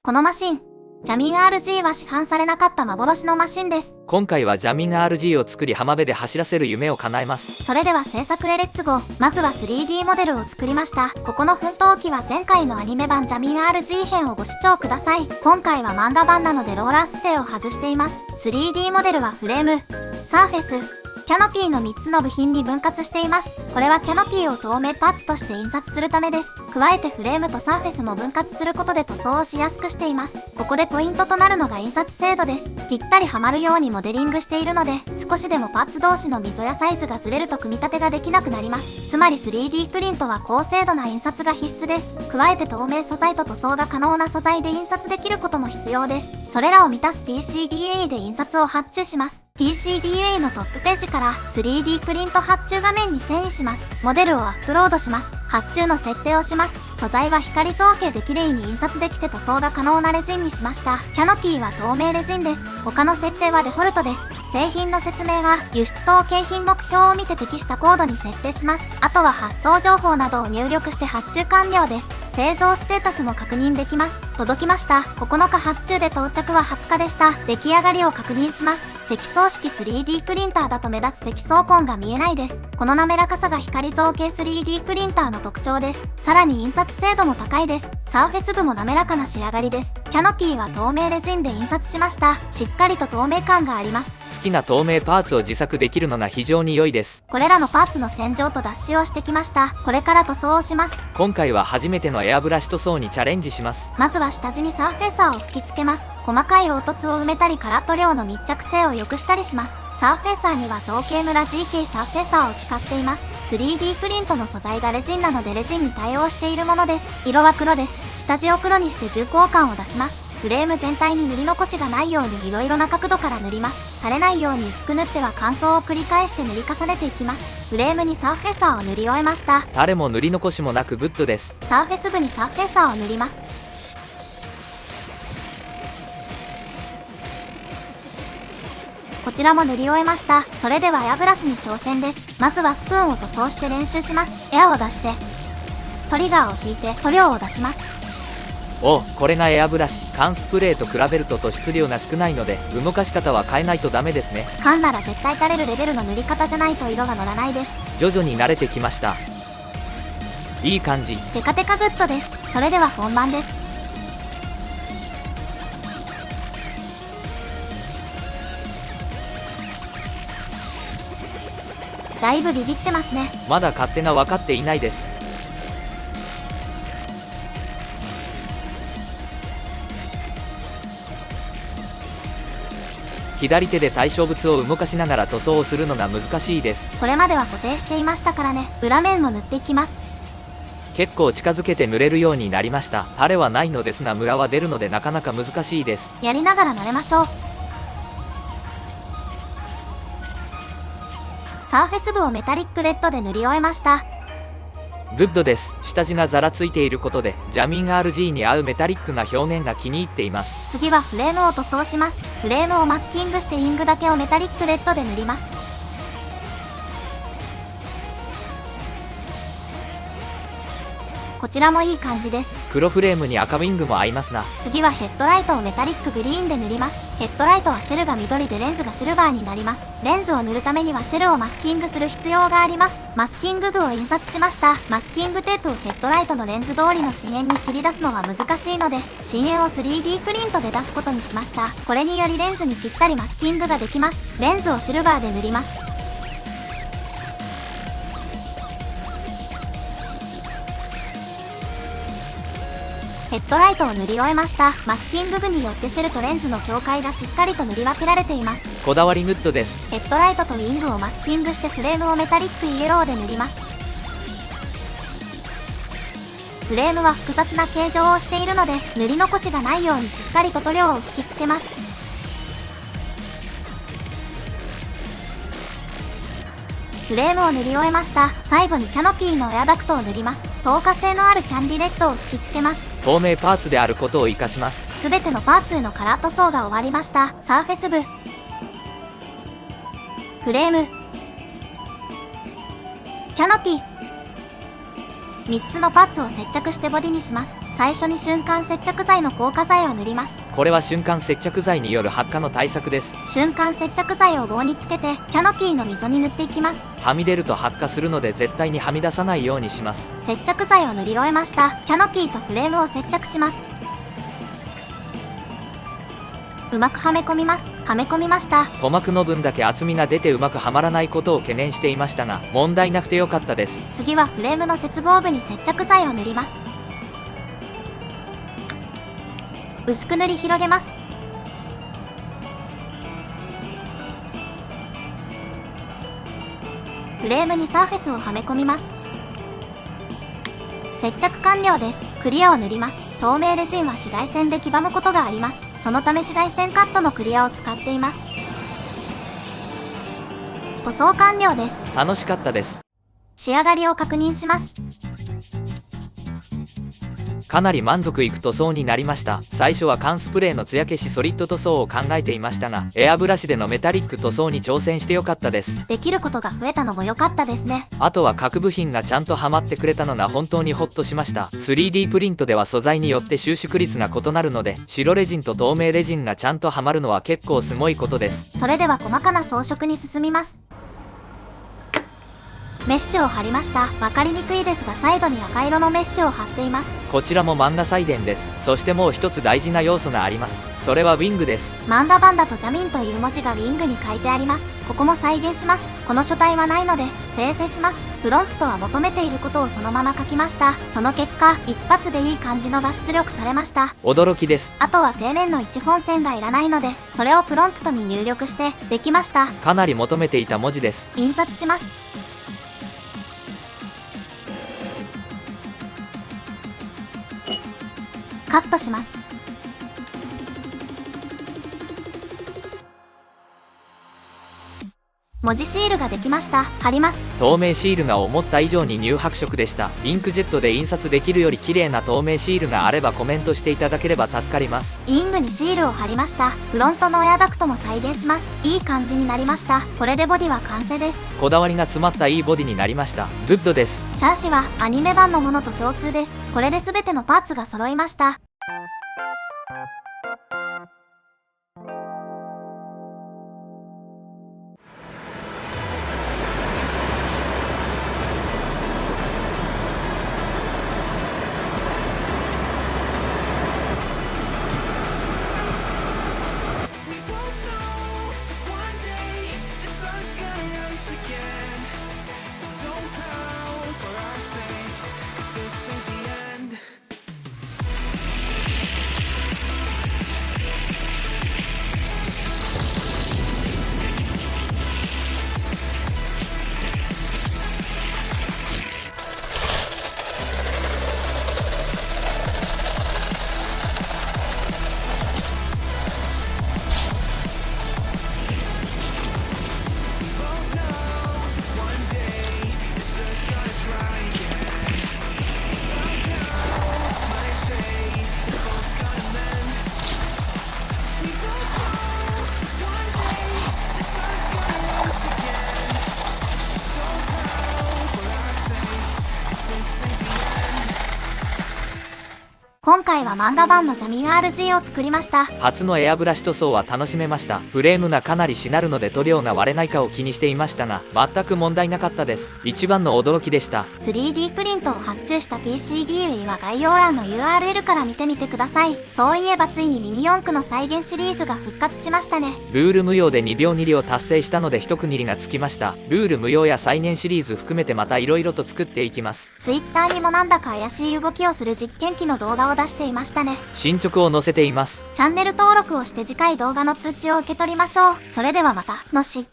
このマシン、ジャミン RG は市販されなかった幻のマシンです。今回はジャミン RG を作り浜辺で走らせる夢を叶えます。それでは制作へレッツゴー。まずは 3D モデルを作りました。ここの奮闘機は前回のアニメ版ジャミン RG 編をご視聴ください。今回は漫画版なのでローラーステーを外しています。3D モデルはフレーム、サーフェス、キャノピーの3つの部品に分割しています。これはキャノピーを透明パーツとして印刷するためです。加えてフレームとサーフェスも分割することで塗装をしやすくしています。ここでポイントとなるのが印刷精度です。ぴったりはまるようにモデリングしているので、少しでもパーツ同士の溝やサイズがずれると組み立てができなくなります。つまり 3D プリントは高精度な印刷が必須です。加えて透明素材と塗装が可能な素材で印刷できることも必要です。それらを満たす PCBA で印刷を発注します。PCBA のトップページから 3D プリント発注画面に遷移します。モデルをアップロードします。発注の設定をします。素材は光造形で綺麗に印刷できて塗装が可能なレジンにしました。キャノピーは透明レジンです。他の設定はデフォルトです。製品の説明は輸出統計品目標を見て適したコードに設定します。あとは発送情報などを入力して発注完了です。製造ステータスも確認できます。届きました。9日発注で到着は20日でした。出来上がりを確認します。積層式 3D プリンターだと目立つ積層痕が見えないです。この滑らかさが光造形 3D プリンターの特徴です。さらに印刷精度も高いです。サーフェス部も滑らかな仕上がりです。キャノピーは透明レジンで印刷しました。しっかりと透明感があります。好きな透明パーツを自作できるのが非常に良いです。これらのパーツの洗浄と脱脂をしてきました。これから塗装をします。今回は初めてのエアブラシ塗装にチャレンジします。まずは下地にサーフェーサーを吹き付けます。細かい凹凸を埋めたりカラット量の密着性を良くしたりします。サーフェーサーには造形村 GK サーフェーサーを使っています。3D プリントの素材がレジンなのでレジンに対応しているものです。色は黒です。下地を黒にして重厚感を出します。フレーム全体に塗り残しがないようにいろいろな角度から塗ります。垂れないように薄く塗っては乾燥を繰り返して塗り重ねていきます。フレームにサーフェーサーを塗り終えました。垂れも塗り残しもなくグッドです。サーフェス部にサーフェーサーを塗ります。こちらも塗り終えました。それではエアブラシに挑戦です。まずはスプーンを塗装して練習します。エアを出してトリガーを引いて塗料を出します。お、これがエアブラシ。缶スプレーと比べると突出量が少ないので動かし方は変えないとダメですね。缶なら絶対垂れるレベルの塗り方じゃないと色が乗らないです。徐々に慣れてきました。いい感じ。テカテカグッドです。それでは本番です。だいぶビビってますね。まだ勝手が分かっていないです。左手で対象物を動かしながら塗装をするのが難しいです。これまでは固定していましたからね。裏面も塗っていきます。結構近づけて塗れるようになりました。垂れはないのですがムラは出るのでなかなか難しいです。やりながら慣れましょう。サーフェス部をメタリックレッドで塗り終えました。グッドです。下地がざらついていることでジャミン RG に合うメタリックな表面が気に入っています。次はフレームを塗装します。フレームをマスキングしてインクだけをメタリックレッドで塗ります。こちらもいい感じです。黒フレームに赤ウィングも合いますな。次はヘッドライトをメタリックグリーンで塗ります。ヘッドライトはシェルが緑でレンズがシルバーになります。レンズを塗るためにはシェルをマスキングする必要があります。マスキング具を印刷しました。マスキングテープをヘッドライトのレンズ通りの深淵に切り出すのは難しいので深淵を 3D プリントで出すことにしました。これによりレンズにぴったりマスキングができます。レンズをシルバーで塗ります。ヘッドライトを塗り終えました。マスキング具によってシェルとレンズの境界がしっかりと塗り分けられています。こだわりグッドです。ヘッドライトとウィングをマスキングしてフレームをメタリックイエローで塗ります。フレームは複雑な形状をしているので塗り残しがないようにしっかりと塗料を吹き付けます。フレームを塗り終えました。最後にキャノピーのエアダクトを塗ります。透過性のあるキャンディレッドを吹き付けます。透明パーツであることを生かします。すべてのパーツへのカラー塗装が終わりました。サーフェス部、フレーム、キャノピー、3つのパーツを接着してボディにします。最初に瞬間接着剤の硬化剤を塗ります。これは瞬間接着剤による発火の対策です。瞬間接着剤を棒につけてキャノピーの溝に塗っていきます。はみ出ると発火するので絶対にはみ出さないようにします。接着剤を塗り終えました。キャノピーとフレームを接着します。うまくはめ込みます。はめ込みました。鼓膜の分だけ厚みが出てうまくはまらないことを懸念していましたが、問題なくてよかったです。次はフレームの接合部に接着剤を塗ります。薄く塗り広げます。フレームにサーフェスをはめ込みます。接着完了です。クリアを塗ります。透明レジンは紫外線で黄ばむことがあります。そのため紫外線カットのクリアを使っています。塗装完了です。楽しかったです。仕上がりを確認します。かなり満足いく塗装になりました。最初は缶スプレーの艶消しソリッド塗装を考えていましたが、エアブラシでのメタリック塗装に挑戦してよかったです。できることが増えたのも良かったですね。あとは各部品がちゃんとはまってくれたのが本当にホッとしました。3D プリントでは素材によって収縮率が異なるので、白レジンと透明レジンがちゃんとはまるのは結構すごいことです。それでは細かな装飾に進みます。メッシュを貼りました。分かりにくいですがサイドに赤色のメッシュを貼っています。こちらも漫画祭伝です。そしてもう一つ大事な要素があります。それはウィングです。マンダバンダとジャミンという文字がウィングに書いてあります。ここも再現します。この書体はないので生成します。プロンプトは求めていることをそのまま書きました。その結果一発でいい感じの画出力されました。驚きです。あとは底面の1本線がいらないのでそれをプロンプトに入力してできました。かなり求めていた文字です。印刷します。カットします。文字シールができました。貼ります。透明シールが思った以上に乳白色でした。インクジェットで印刷できるより綺麗な透明シールがあればコメントしていただければ助かります。イングにシールを貼りました。フロントのエアダクトも再現します。いい感じになりました。これでボディは完成です。こだわりが詰まったいいボディになりました。グッドです。シャーシはアニメ版のものと共通です。これで全てのパーツが揃いました。今回は漫画版のジャミン RG を作りました。初のエアブラシ塗装は楽しめました。フレームがかなりしなるので塗料が割れないかを気にしていましたが、全く問題なかったです。一番の驚きでした。3D プリントを発注した PCBWay は概要欄の URL から見てみてください。そういえばついにミニ四駆の再現シリーズが復活しましたね。ルール無用で2秒2里を達成したので一区切りがつきました。ルール無用や再現シリーズ含めてまた色々と作っていきます。 Twitter にもなんだか怪しい動きをする実験機の動画を出していましたね。進捗を載せています。チャンネル登録をして次回動画の通知を受け取りましょう。それではまたのし。